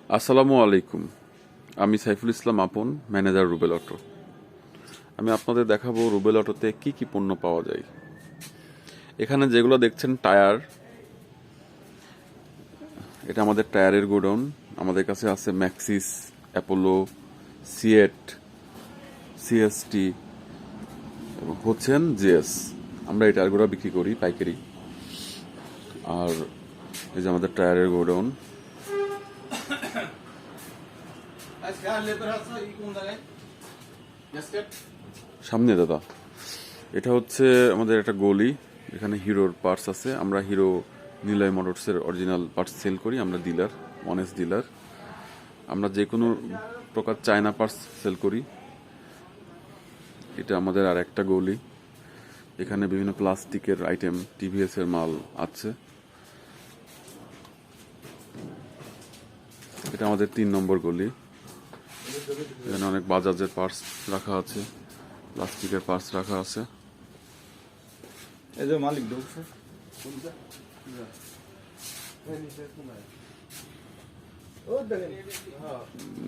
আসসালামু আলাইকুম। আমি সাইফুল ইসলাম আপন, ম্যানেজার রুবেল অটো। আমি আপনাদের দেখাবো রুবেল অটোতে কি কি পণ্য পাওয়া যায়। এখানে যেগুলো দেখছেন টায়ার, এটা আমাদের টায়ারের গোডাউন। আমাদের কাছে আছে ম্যাক্সিস, অ্যাপোলো, সিয়েট, সিএসটি এবং হচ্ছেন জিএস। আমরা এই টায়ারগুলো বিক্রি করি পাইকারি। আর এই যে আমাদের টায়ারের গোডাউন। সামনে দাদা, এটা হচ্ছে আমাদের একটা গলি, এখানে হিরোর পার্টস আছে। আমরা হিরো নিলয় মোটরসের অরিজিনাল পার্টস সেল করি। আমরা ডিলার, অনেস্ট ডিলার। আমরা যে কোনো প্রকার চায়না পার্টস সেল করি। এটা আমাদের আর একটা গলি, এখানে বিভিন্ন প্লাস্টিকের আইটেম, টিভিএস এর মাল আছে। এটা আমাদের 3 নম্বর গলি। এখানে অনেক বাজাজের পার্টস রাখা আছে, প্লাস্টিকের পার্টস রাখা আছে। এই যে মালিক ঢুকছে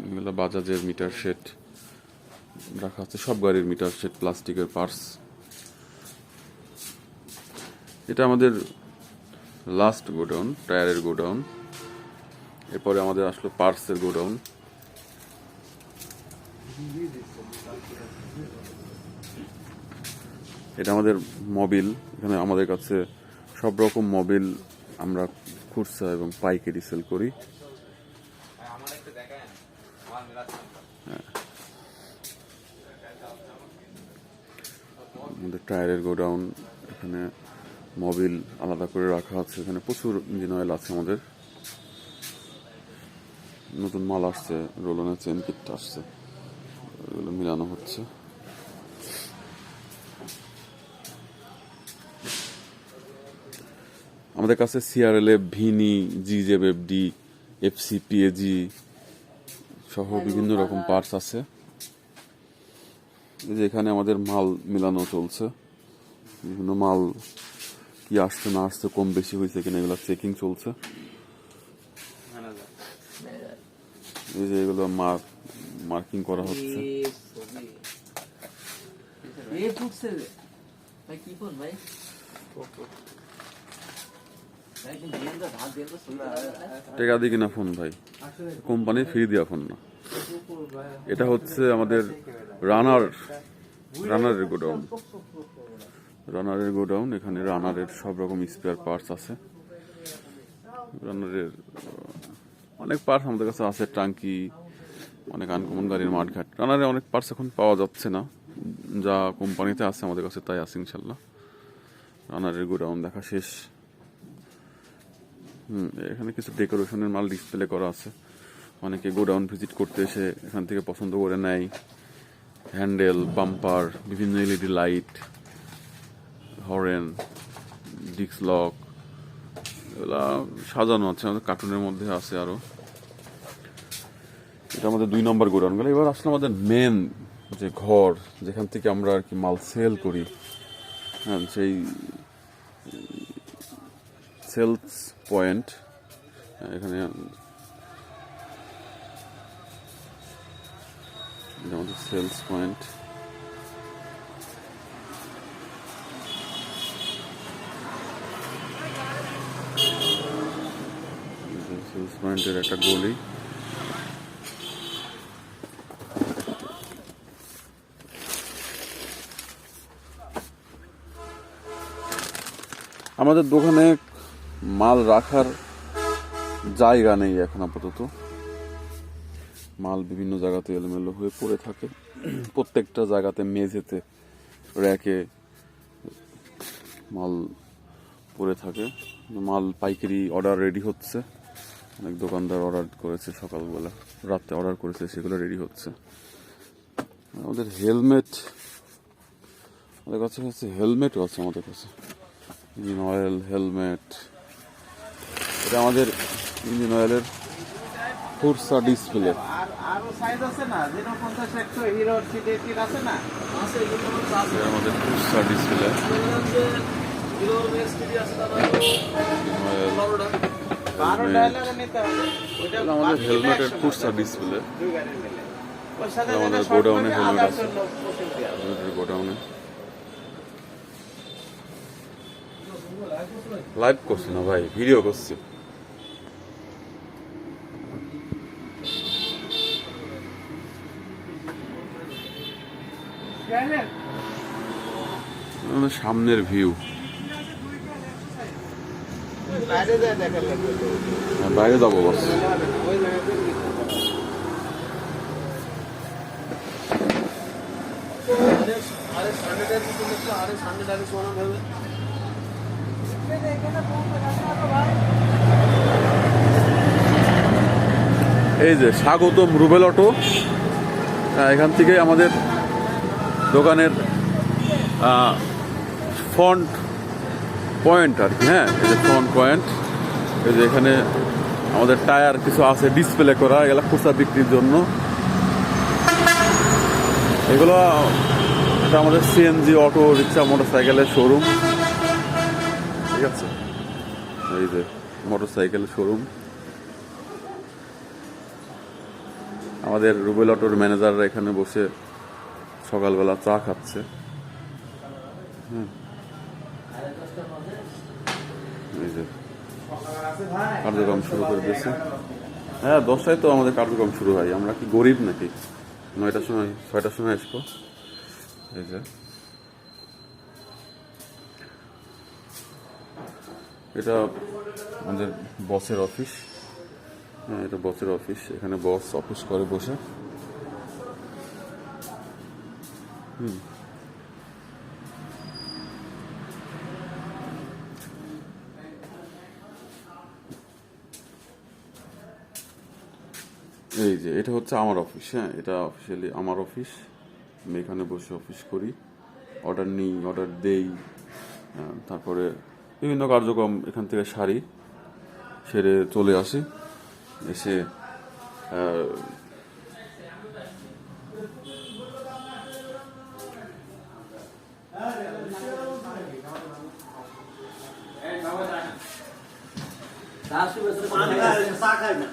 এগুলো বাজাজের মিটার সেট রাখা আছে, সব গাড়ির মিটার সেট, প্লাস্টিকের পার্টস। এটা আমাদের লাস্ট গোডাউন, টায়ারের গোডাউন। এরপরে আমাদের আসলো পার্টসের গোডাউন। এটা আমাদের মোবিল। এখানে আমাদের কাছে সব রকম মোবিল আমরা খুচরা এবং পাইকারি সেল করি। আমাদের টায়ারের গোডাউন, এখানে মোবিল আলাদা করে রাখা আছে। এখানে প্রচুর ইঞ্জিন অয়েল আছে আমাদের। নতুন মাল আসছে, রোলনের চেন কিটটা আসছে, এগুলো মিলানো হচ্ছে। আমাদের কাছে সিআরএলএফ, ভিনি, জিজেএফডি, এফসি, পিএজি সহ বিভিন্ন রকম পার্টস আছে। এই যে এখানে আমাদের মাল মিলানো চলছে, বিভিন্ন মাল কি আসছে না আসছে, কম বেশি হয়েছে কিনা এগুলো চেকিং চলছে। এই যে এগুলো মার্কিং করা হচ্ছে। টেকা দিয়ে কিনা ফোন ভাই, কোম্পানি ফ্রি দেওয়া ফোন না। এটা হচ্ছে আমাদের রানারের গোডাউন। রানারের গোডাউন, এখানে রানারের সব রকম স্পেয়ার পার্টস আছে। রানারের অনেক পার্টস আমাদের কাছে আছে, টাঙ্কি, অনেক আনকমন গাড়ির মাঠঘাট। রানারের অনেক পার্টস এখন পাওয়া যাচ্ছে না, যা কোম্পানিতে আছে আমাদের কাছে তাই আছে ইনশাল্লাহ। রানারের গোডাউন দেখা শেষ। এখানে কিছু ডেকোরেশনের মাল ডিসপ্লে করা আছে। অনেকে গোডাউন ভিজিট করতে এসে এখান থেকে পছন্দ করে নেয়। হ্যান্ডেল, বাম্পার, বিভিন্ন LED light, horn, disc lock, এগুলা সাজানো আছে। আমাদের কার্টুনের মধ্যে আছে আরো। এটা আমাদের 2 নম্বর গোডাউন গেল। এবার আসলে আমাদের মেন যে ঘর, যেখান থেকে আমরা আর কি মাল সেল করি, হ্যাঁ, সেই সেলস পয়েন্ট। এখানে আমাদের সেলস পয়েন্ট। সেলস পয়েন্টের একটা গলি। আমাদের দোকানে মাল রাখার জায়গা নেই এখন আপাতত। মাল বিভিন্ন জায়গাতে এলোমেলো হয়ে পড়ে থাকে। প্রত্যেকটা জায়গাতে, মেঝেতে, র্যাকে মাল পড়ে থাকে। মাল পাইকারি অর্ডার রেডি হচ্ছে। অনেক দোকানদার অর্ডার করেছে, সকালবেলা রাতে অর্ডার করেছে, সেগুলো রেডি হচ্ছে। আমাদের হেলমেট, আমাদের কাছে হেলমেটও আছে আমাদের কাছে। Engine oil, helmet. এটা আমাদের ইঞ্জিন অয়েলের ফুরসা ডিসপ্লে। আমাদের ফুরসা ডিসপ্লে, আমাদের হেলমেটের খুচরা ডিসপ্লে, আমাদের গোডাউনে হেলমেট আছে, গোডাউনে লাইভ করছি না ভাই, ভিডিও করছি। সামনের ভিউ, বাইরে যাবো বস। এই যে স্বাগতম রুবেল অটো, এখান থেকে আমাদের দোকানের ফ্রন্ট পয়েন্ট আর কি। হ্যাঁ, এই যে ফ্রন্ট পয়েন্ট, এই যে এখানে আমাদের টায়ার কিছু আছে ডিসপ্লে করা, এগুলো খুচরা বিক্রির জন্য। এগুলো এটা আমাদের সিএনজি, অটো রিক্সা, মোটরসাইকেলের শোরুম, ঠিক আছে। এই যে মোটরসাইকেলের শোরুম, আমাদের রুবেল অটোর ম্যানেজাররা এখানে বসে সকালবেলা চা খাচ্ছে। এই যে কার্যক্রম শুরু করে দিয়েছে। হ্যাঁ, 10টায় তো আমাদের কার্যক্রম শুরু হয়, আমরা কি গরিব নাকি? 9টার সময় 6টার সময় আসবো। এই যে এটা আমাদের বসের অফিস। হ্যাঁ, এটা বসের অফিস, এখানে বস অফিস করে বসে। এই যে এটা হচ্ছে আমার অফিস। হ্যাঁ, এটা অফিসিয়ালি আমার অফিস, আমি এখানে বসে অফিস করি, অর্ডার নিই, অর্ডার দেই, তারপরে বিভিন্ন কার্যক্রম এখান থেকে সারি, সেরে চলে আসি। এসে চা খাই না।